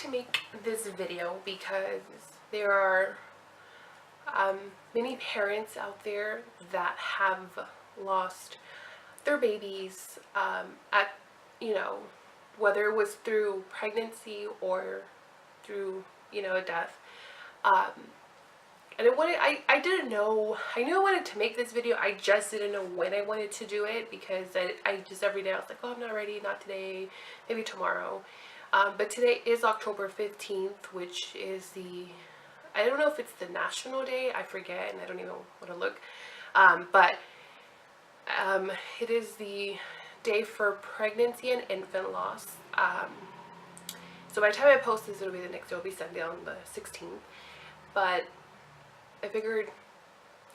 to make this video because there are many parents out there that have lost their babies at, whether it was through pregnancy or through, a death. And I didn't know, I knew I wanted to make this video, I just didn't know when I wanted to do it, because I just every day I was like, oh, I'm not ready, not today, maybe tomorrow. But today is October 15th, which is I don't know if it's the national day, I forget, and I don't even want to look. But it is the day for pregnancy and infant loss. So by the time I post this, it'll be the next day, it'll be Sunday on the 16th. But I figured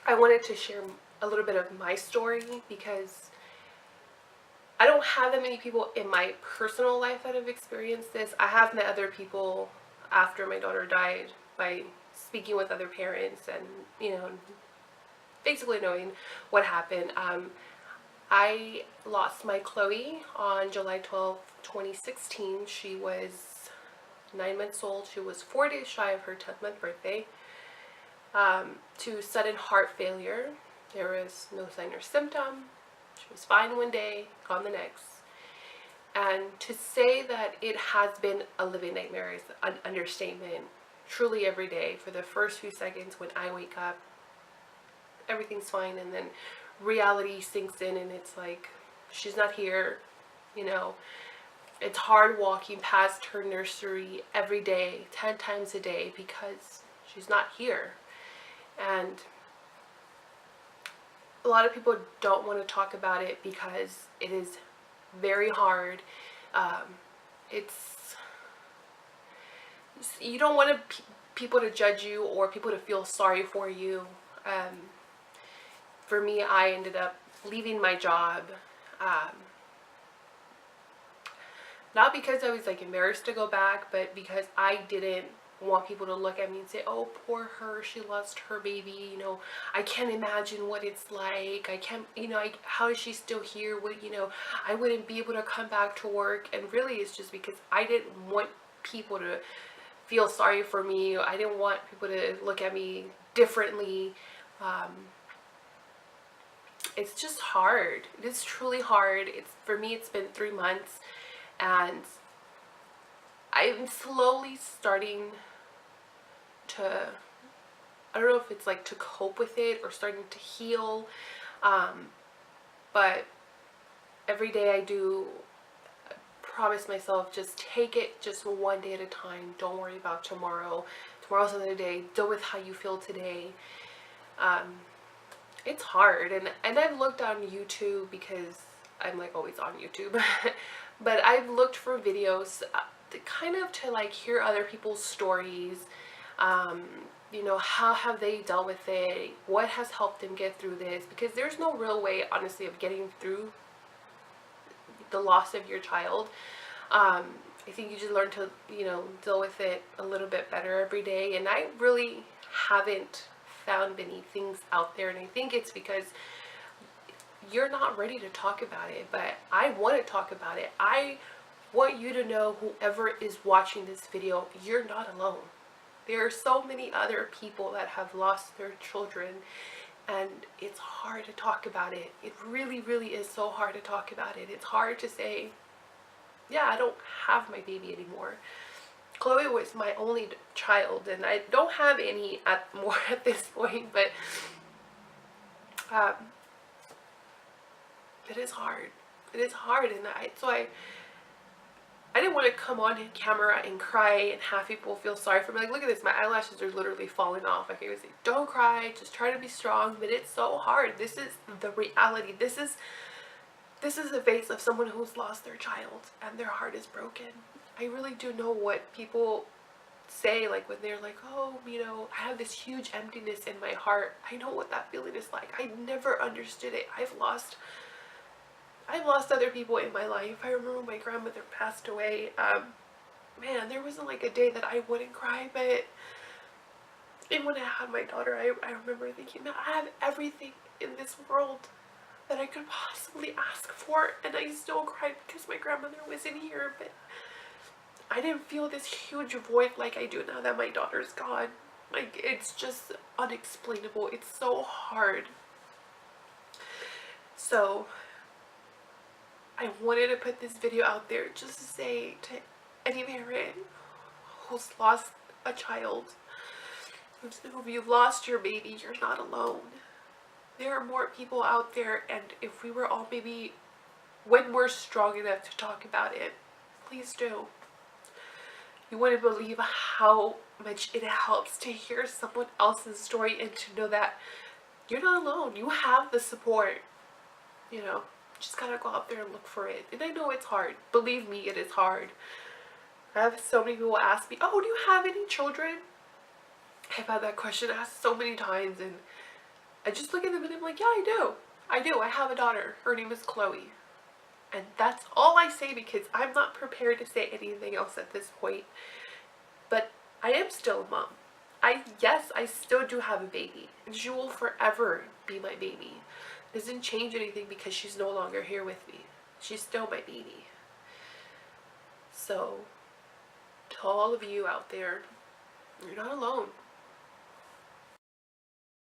I wanted to share a little bit of my story, because I don't have that many people in my personal life that have experienced this. I have met other people after my daughter died by speaking with other parents and, basically knowing what happened. I lost my Chloe on July 12th, 2016. She was 9 months old. She was 4 days shy of her 10th month birthday. To sudden heart failure. There was no sign or symptom. She was fine one day, gone the next. And to say that it has been a living nightmare is an understatement. Truly every day, for the first few seconds when I wake up, everything's fine, and then reality sinks in and it's like, she's not here, It's hard walking past her nursery every day, 10 times a day, because she's not here. And a lot of people don't want to talk about it because it is very hard. You don't want people to judge you or people to feel sorry for you. For me, I ended up leaving my job, not because I was embarrassed to go back, but because I didn't want people to look at me and say, oh, poor her, she lost her baby, I can't imagine what it's like, I can't, how is she still here, I wouldn't be able to come back to work. And really it's just because I didn't want people to feel sorry for me. I didn't want people to look at me differently. It's just hard. It is truly hard. For me, it's been 3 months, and I'm slowly starting to, I don't know if it's to cope with it or starting to heal, but every day I do promise myself, just take it just one day at a time. Don't worry about tomorrow. Tomorrow's another day. Deal with how you feel today. It's hard, and I've looked on YouTube, because I'm always on YouTube, but I've looked for videos to hear other people's stories. How have they dealt with it? What has helped them get through this? Because there's no real way, honestly, of getting through the loss of your child. I think you just learn to, deal with it a little bit better every day. And I really haven't found many things out there. And I think it's because you're not ready to talk about it. But I want to talk about it. I want you to know, whoever is watching this video, you're not alone. There are so many other people that have lost their children, and it's hard to talk about it. It really, really is so hard to talk about it. It's hard to say, yeah, I don't have my baby anymore. Chloe was my only child, and I don't have any more at this point, but it is hard. It is hard, and I didn't want to come on camera and cry and have people feel sorry for me. Look at this, my eyelashes are literally falling off. I was like, don't cry, just try to be strong. But it's so hard. This is the reality. This is the face of someone who's lost their child and their heart is broken. I really do know what people say, when they're like, oh, I have this huge emptiness in my heart. I know what that feeling is like. I never understood it. I've lost other people in my life. I remember when my grandmother passed away. Man, there wasn't a day that I wouldn't cry. But even when I had my daughter, I remember thinking, man, I have everything in this world that I could possibly ask for, and I still cried because my grandmother wasn't here. But I didn't feel this huge void like I do now that my daughter's gone. Like, it's just unexplainable. It's so hard. So I wanted to put this video out there just to say to any parent who's lost a child, if you've lost your baby, you're not alone. There are more people out there, and if we were all maybe, when we're strong enough to talk about it, please do. You wouldn't believe how much it helps to hear someone else's story and to know that you're not alone. You have the support. You know, just gotta go out there and look for it. And I know it's hard. Believe me, it is hard. I have so many people ask me, oh, do you have any children? I've had that question asked so many times, and I just look at them and I'm like, yeah, I do. I do. I have a daughter. Her name is Chloe. And that's all I say because I'm not prepared to say anything else at this point. But I am still a mom. Yes, I still do have a baby. And she will forever be my baby. It doesn't change anything because she's no longer here with me. She's still my baby. So, to all of you out there, you're not alone.